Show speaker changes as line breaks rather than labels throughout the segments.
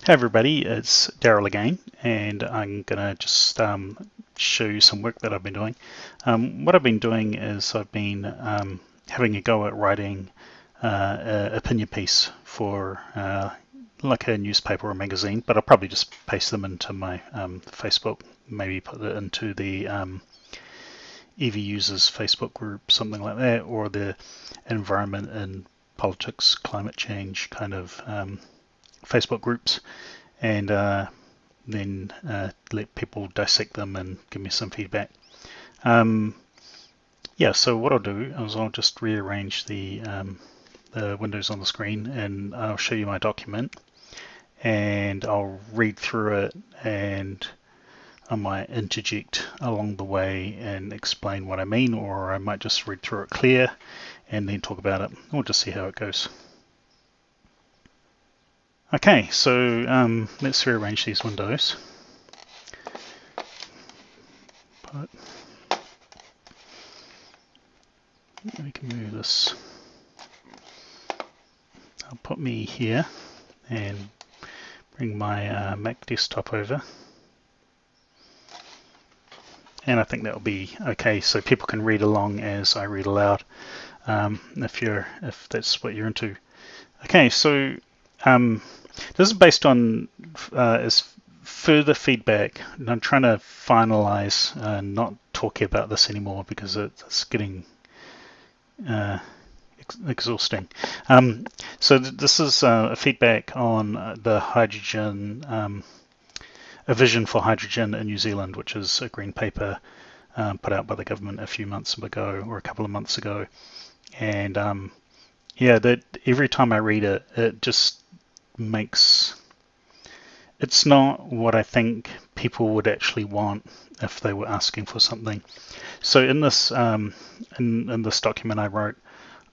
Hey everybody, it's Daryl again, and I'm gonna just show you some work that I've been doing. What I've been doing is I've been having a go at writing an opinion piece for like a newspaper or magazine, but I'll probably just paste them into my Facebook, maybe put it into the EV users Facebook group, something like that, or the environment and politics, climate change kind of Facebook groups, and then let people dissect them and give me some feedback. Yeah, so what I'll do is I'll just rearrange the windows on the screen, and I'll show you my document, and I'll read through it, and I might interject along the way and explain what I mean, or I might just read through it clear and then talk about it. We'll just see how it goes. Okay, so let's rearrange these windows. But we can move this. I'll put me here and bring my Mac desktop over. And I think that'll be okay, so people can read along as I read aloud, if that's what you're into. Okay, so this is based on is further feedback, and I'm trying to finalize not talking about this anymore because it's getting exhausting. So this is feedback on the hydrogen, a vision for hydrogen in New Zealand, which is a green paper put out by the government a few months ago, or a couple of months ago. And yeah, that every time I read it, it just it's not what I think people would actually want if they were asking for something. So in this in this document I wrote,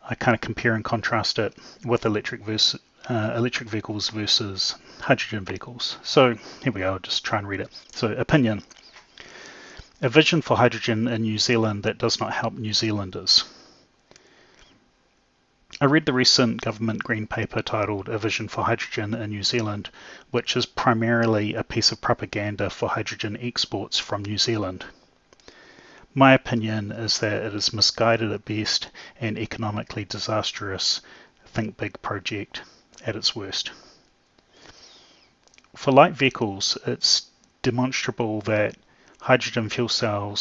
I kind of compare and contrast it with electric vehicles versus hydrogen vehicles. So here we go, I'll just try and read it. So opinion: a vision for hydrogen in New Zealand that does not help New Zealanders. I read the recent government green paper titled A Vision for Hydrogen in New Zealand, which is primarily a piece of propaganda for hydrogen exports from New Zealand. My opinion is that it is misguided at best and economically disastrous think big project at its worst. For light vehicles, it's demonstrable that hydrogen fuel cell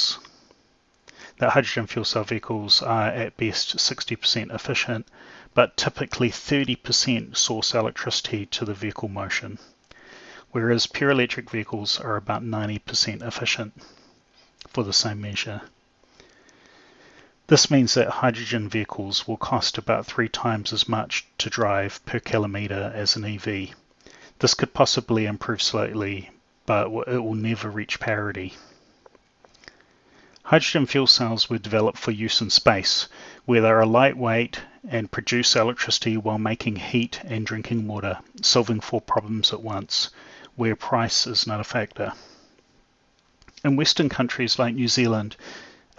vehicles are at best 60% efficient, but typically 30% source electricity to the vehicle motion, whereas pure electric vehicles are about 90% efficient for the same measure. This means that hydrogen vehicles will cost about 3 times as much to drive per kilometre as an EV. This could possibly improve slightly, but it will never reach parity. Hydrogen fuel cells were developed for use in space, where they are lightweight and produce electricity while making heat and drinking water, solving 4 problems at once, where price is not a factor. In Western countries like New Zealand,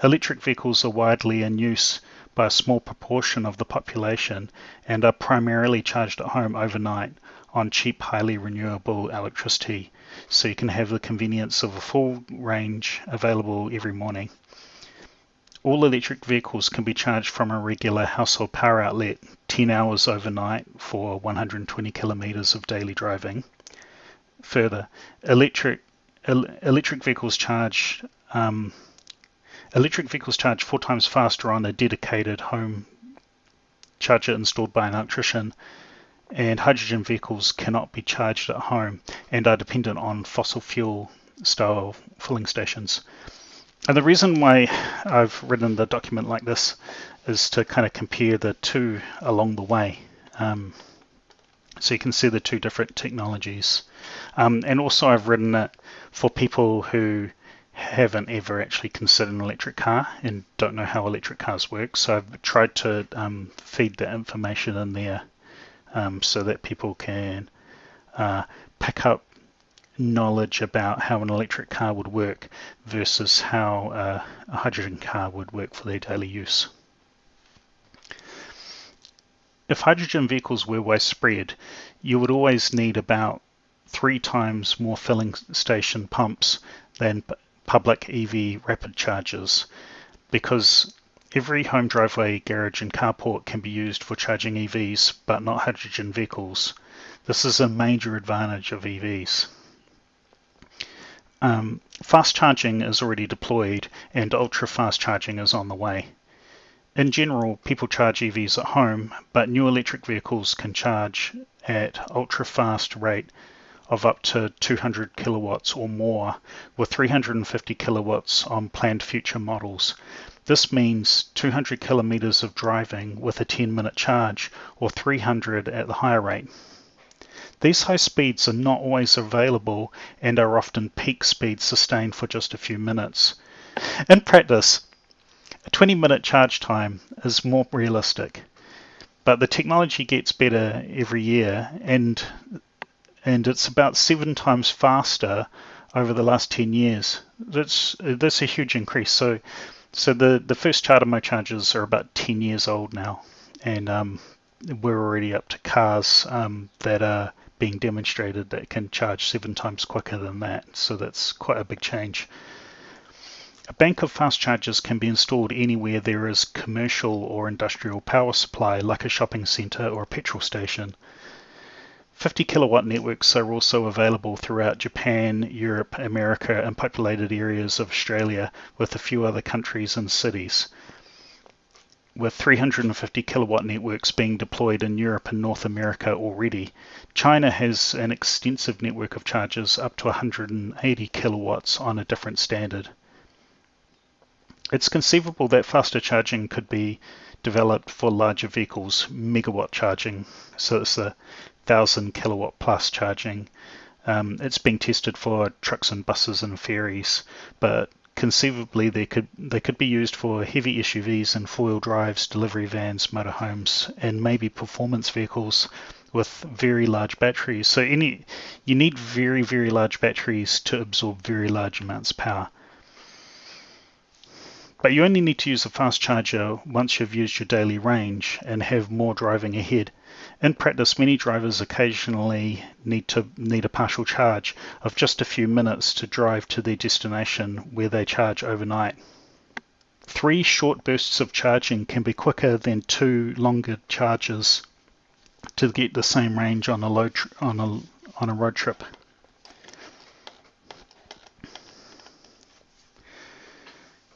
electric vehicles are widely in use by a small proportion of the population and are primarily charged at home overnight on cheap, highly renewable electricity, so you can have the convenience of a full range available every morning. All electric vehicles can be charged from a regular household power outlet 10 hours overnight for 120 kilometres of daily driving. Further, electric vehicles charge 4 times faster on a dedicated home charger installed by an electrician, and hydrogen vehicles cannot be charged at home and are dependent on fossil fuel style filling stations. And the reason why I've written the document like this is to kind of compare the two along the way. So you can see the two different technologies. And also I've written it for people who haven't ever actually considered an electric car and don't know how electric cars work. So I've tried to feed the information in there so that people can pick up knowledge about how an electric car would work versus how a hydrogen car would work for their daily use. If hydrogen vehicles were widespread, you would always need about 3 times more filling station pumps than public EV rapid chargers, because every home driveway, garage and carport can be used for charging EVs, but not hydrogen vehicles. This is a major advantage of EVs. Fast charging is already deployed and ultra-fast charging is on the way. In general, people charge EVs at home, but new electric vehicles can charge at ultra-fast rate of up to 200 kilowatts or more, with 350 kilowatts on planned future models. This means 200 kilometers of driving with a 10-minute charge, or 300 at the higher rate. These high speeds are not always available and are often peak speeds sustained for just a few minutes. In practice, a 20-minute charge time is more realistic, but the technology gets better every year, and it's about 7 times faster over the last 10 years. That's a huge increase. So the first CharterMo chargers are about 10 years old now, and we're already up to cars that are being demonstrated that can charge 7 times quicker than that. So that's quite a big change. A bank of fast chargers can be installed anywhere there is commercial or industrial power supply, like a shopping centre or a petrol station. 50 kilowatt networks are also available throughout Japan, Europe, America, and populated areas of Australia, with a few other countries and cities, with 350 kilowatt networks being deployed in Europe and North America already. China has an extensive network of chargers up to 180 kilowatts on a different standard. It's conceivable that faster charging could be developed for larger vehicles, megawatt charging, so it's a 1,000 kilowatt plus charging. It's being tested for trucks and buses and ferries, but conceivably they could be used for heavy SUVs and four-wheel drives, delivery vans, motorhomes, and maybe performance vehicles with very large batteries. So you need very, very large batteries to absorb very large amounts of power. But you only need to use a fast charger once you've used your daily range and have more driving ahead. In practice, many drivers occasionally need a partial charge of just a few minutes to drive to their destination where they charge overnight. 3 short bursts of charging can be quicker than 2 longer charges to get the same range on a road trip.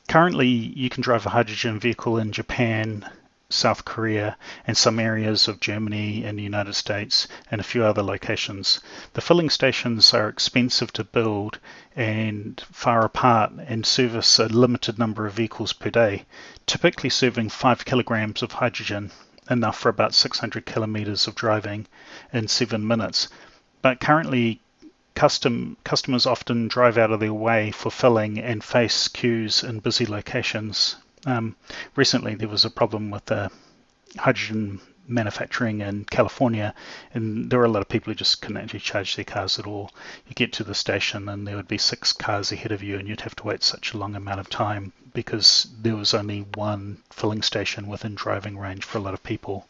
Currently, you can drive a hydrogen vehicle in Japan, South Korea, and some areas of Germany and the United States, and a few other locations. The filling stations are expensive to build and far apart, and service a limited number of vehicles per day, typically serving 5 kilograms of hydrogen, enough for about 600 kilometers of driving in 7 minutes. But currently, customers often drive out of their way for filling and face queues in busy locations. Recently, there was a problem with the hydrogen manufacturing in California, and there were a lot of people who just couldn't actually charge their cars at all. You get to the station and there would be 6 cars ahead of you, and you'd have to wait such a long amount of time because there was only one filling station within driving range for a lot of people.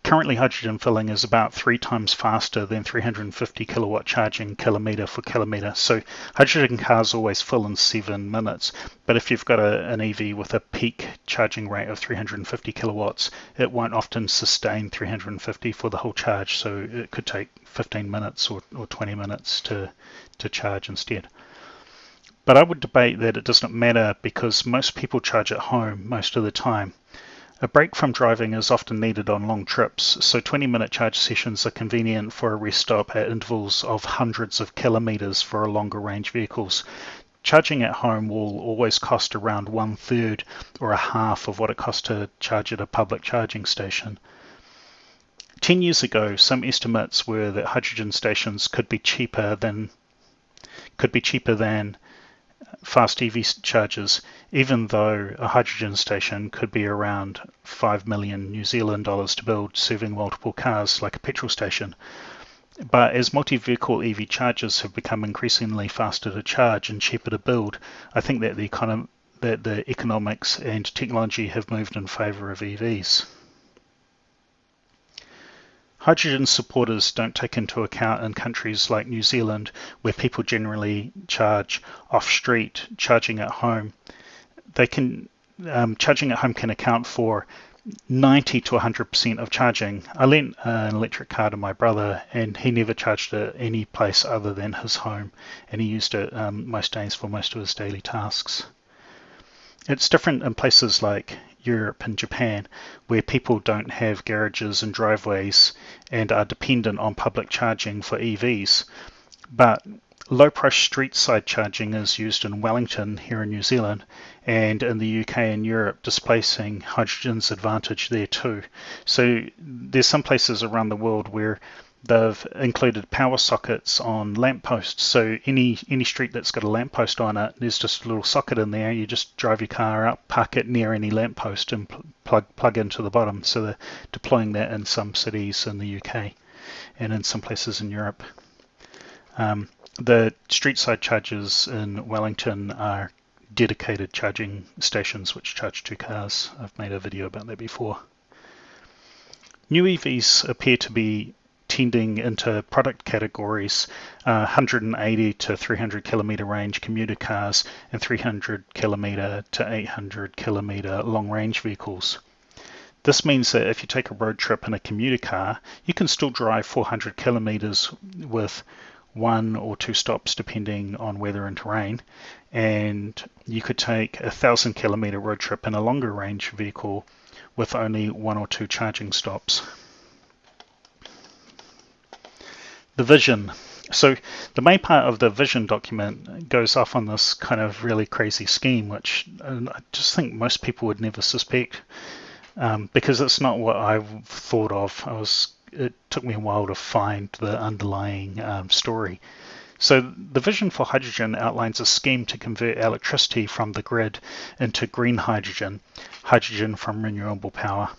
Currently, hydrogen filling is about 3 times faster than 350 kilowatt charging kilometer for kilometer. So hydrogen cars always fill in 7 minutes. But if you've got an EV with a peak charging rate of 350 kilowatts, it won't often sustain 350 for the whole charge. So it could take 15 minutes or 20 minutes to charge instead. But I would debate that it does not matter because most people charge at home most of the time. A break from driving is often needed on long trips, so 20-minute charge sessions are convenient for a rest stop at intervals of hundreds of kilometers for a longer range vehicles. Charging at home will always cost around 1/3 or a half of what it costs to charge at a public charging station. 10 years ago, some estimates were that hydrogen stations could be cheaper than fast EV chargers, even though a hydrogen station could be around 5 million New Zealand dollars to build, serving multiple cars like a petrol station. But as multi-vehicle EV chargers have become increasingly faster to charge and cheaper to build, I think that the that the economics and technology have moved in favour of EVs. Hydrogen supporters don't take into account in countries like New Zealand, where people generally charge off-street, charging at home. Charging at home can account for 90 to 100% of charging. I lent an electric car to my brother, and he never charged it any place other than his home, and he used it most days for most of his daily tasks. It's different in places like Europe and Japan, where people don't have garages and driveways and are dependent on public charging for EVs. But low-price street-side charging is used in Wellington here in New Zealand, and in the UK and Europe, displacing hydrogen's advantage there too. So there's some places around the world where they've included power sockets on lampposts. So any street that's got a lamppost on it, there's just a little socket in there. You just drive your car up, park it near any lamppost, and plug into the bottom. So they're deploying that in some cities in the UK and in some places in Europe. The street side chargers in Wellington are dedicated charging stations which charge 2 cars. I've made a video about that before. New EVs appear to be tending into product categories, 180 to 300 kilometer range commuter cars and 300 kilometer to 800 kilometer long range vehicles. This means that if you take a road trip in a commuter car, you can still drive 400 kilometers with 1 or 2 stops depending on weather and terrain, and you could take a 1,000 kilometer road trip in a longer range vehicle with only 1 or 2 charging stops. The vision. So the main part of the vision document goes off on this kind of really crazy scheme, which I just think most people would never suspect, because it's not what I thought of. It took me a while to find the underlying story. So the vision for hydrogen outlines a scheme to convert electricity from the grid into green hydrogen, hydrogen from renewable power,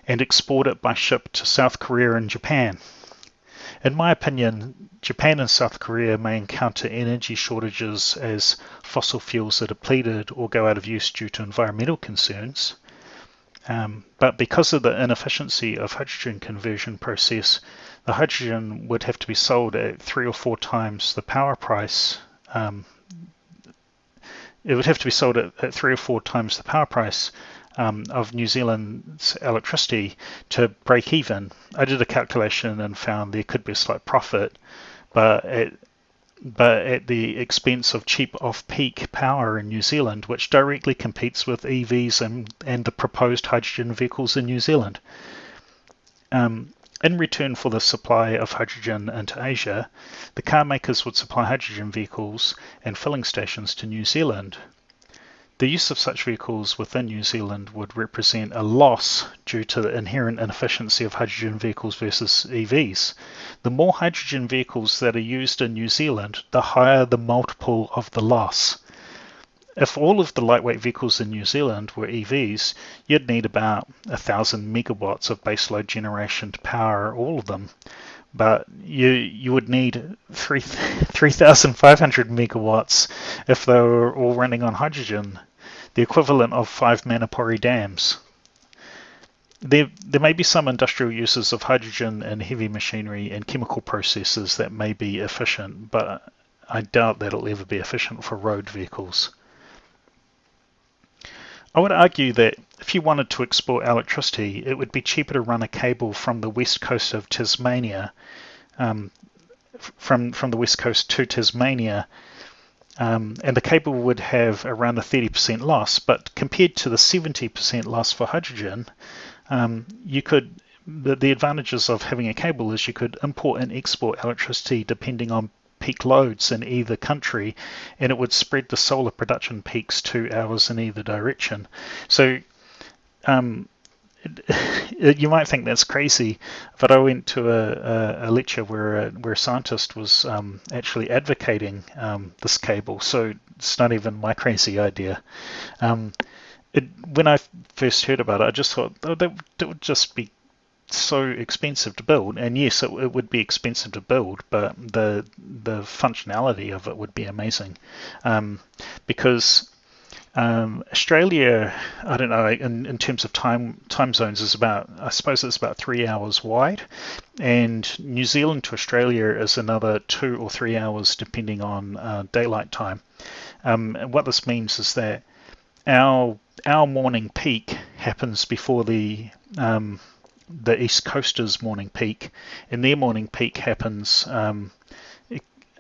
and export it by ship to South Korea and Japan. In my opinion, Japan and South Korea may encounter energy shortages as fossil fuels are depleted or go out of use due to environmental concerns. But because of the inefficiency of hydrogen conversion process, the hydrogen would have to be sold at 3 or 4 times the power price. It would have to be sold at 3 or 4 times the power price of New Zealand's electricity to break even. I did a calculation and found there could be a slight profit, but at the expense of cheap off-peak power in New Zealand, which directly competes with EVs and the proposed hydrogen vehicles in New Zealand. In return for the supply of hydrogen into Asia, the car makers would supply hydrogen vehicles and filling stations to New Zealand. The use of such vehicles within New Zealand would represent a loss due to the inherent inefficiency of hydrogen vehicles versus EVs. The more hydrogen vehicles that are used in New Zealand, the higher the multiple of the loss. If all of the lightweight vehicles in New Zealand were EVs, you'd need about 1,000 megawatts of baseload generation to power all of them. But you would need 3,500 megawatts if they were all running on hydrogen, the equivalent of 5 Manapori dams. There may be some industrial uses of hydrogen in heavy machinery and chemical processes that may be efficient, but I doubt that it'll ever be efficient for road vehicles. I would argue that if you wanted to export electricity, it would be cheaper to run a cable from the west coast of Tasmania, from the west coast to Tasmania, and the cable would have around a 30% loss. But compared to the 70% loss for hydrogen, the advantages of having a cable is you could import and export electricity depending on peak loads in either country, and it would spread the solar production peaks 2 hours in either direction. So you might think that's crazy, but I went to a lecture where a scientist was actually advocating this cable, so it's not even my crazy idea. When I first heard about it, I just thought, oh, that would just be so expensive to build, and yes, it would be expensive to build, but the functionality of it would be amazing, because Australia, I don't know, in terms of time zones, is about, I suppose it's about 3 hours wide, and New Zealand to Australia is another 2 or 3 hours depending on daylight time. And what this means is that our morning peak happens before the East Coasters' morning peak, and their morning peak happens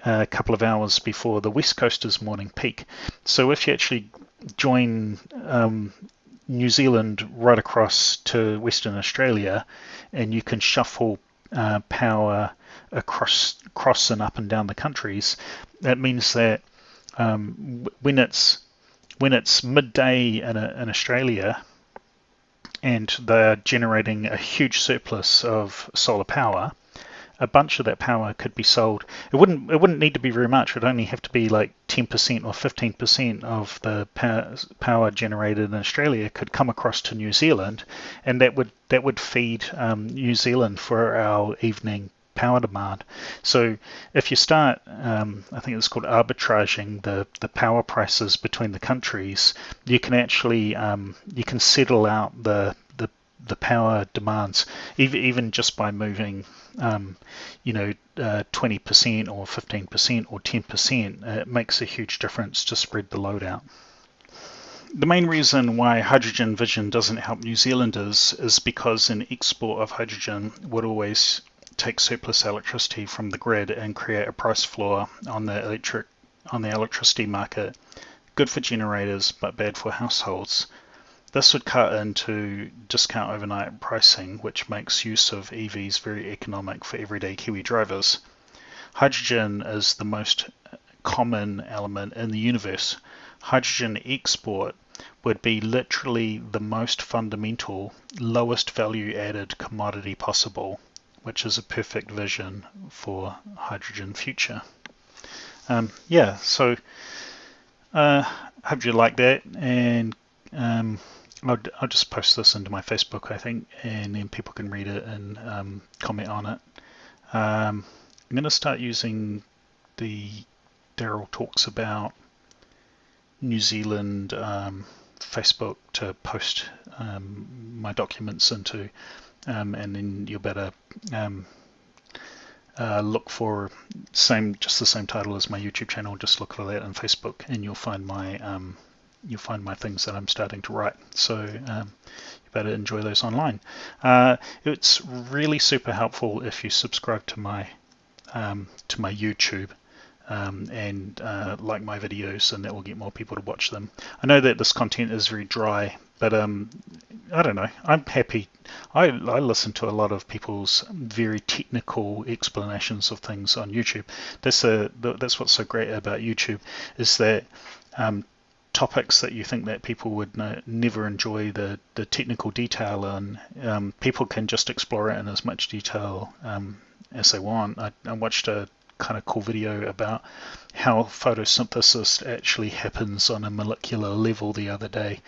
a couple of hours before the West Coasters' morning peak. So if you actually join New Zealand right across to Western Australia, and you can shuffle power across and up and down the countries, that means that when it's midday in Australia and they're generating a huge surplus of solar power, a bunch of that power could be sold. It wouldn't need to be very much. It would only have to be like 10% or 15% of the power generated in Australia could come across to New Zealand, and that would feed New Zealand for our evening power demand. So if you start, I think it's called arbitraging the power prices between the countries, you can actually you can settle out the power demands, even just by moving 20% or 15% or 10%. It makes a huge difference to spread the load out. The main reason why hydrogen vision doesn't help New Zealanders is because an export of hydrogen would always take surplus electricity from the grid and create a price floor on the electricity market, good for generators but bad for households. This would cut into discount overnight pricing, which makes use of EVs very economic for everyday Kiwi drivers. Hydrogen is the most common element in the universe. Hydrogen export would be literally the most fundamental, lowest value added commodity possible, which is a perfect vision for hydrogen future. So hope you like that, and I'll just post this into my Facebook, I think, and then people can read it and comment on it. I'm going to start using the Daryl Talks About New Zealand Facebook to post my documents into, and then you'll better look for just the same title as my YouTube channel. Just look for that on Facebook, and you'll find my things that I'm starting to write. So you better enjoy those online. It's really super helpful if you subscribe to my YouTube and like my videos, and that will get more people to watch them. I know that this content is very dry, but I don't know. I'm happy. I listen to a lot of people's very technical explanations of things on YouTube. That's what's so great about YouTube, is that topics that you think that people would never enjoy the technical detail in, people can just explore it in as much detail as they want. I watched a kind of cool video about how photosynthesis actually happens on a molecular level the other day,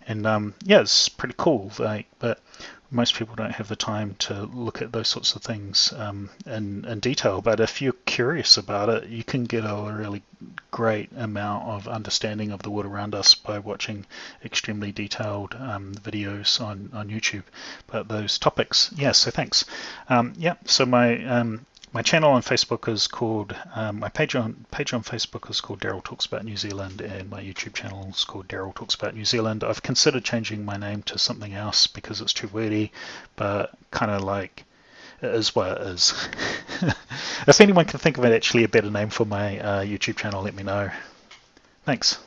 and it's pretty cool. But most people don't have the time to look at those sorts of things in detail. But if you're curious about it, you can get a really great amount of understanding of the world around us by watching extremely detailed videos on YouTube about those topics. So thanks. So my channel on Facebook is called, my page on Facebook is called Daryl Talks About New Zealand, and my YouTube channel is called Daryl Talks About New Zealand. I've considered changing my name to something else because it's too wordy, but kind of like, it is what it is. If anyone can think of actually a better name for my YouTube channel, let me know. Thanks.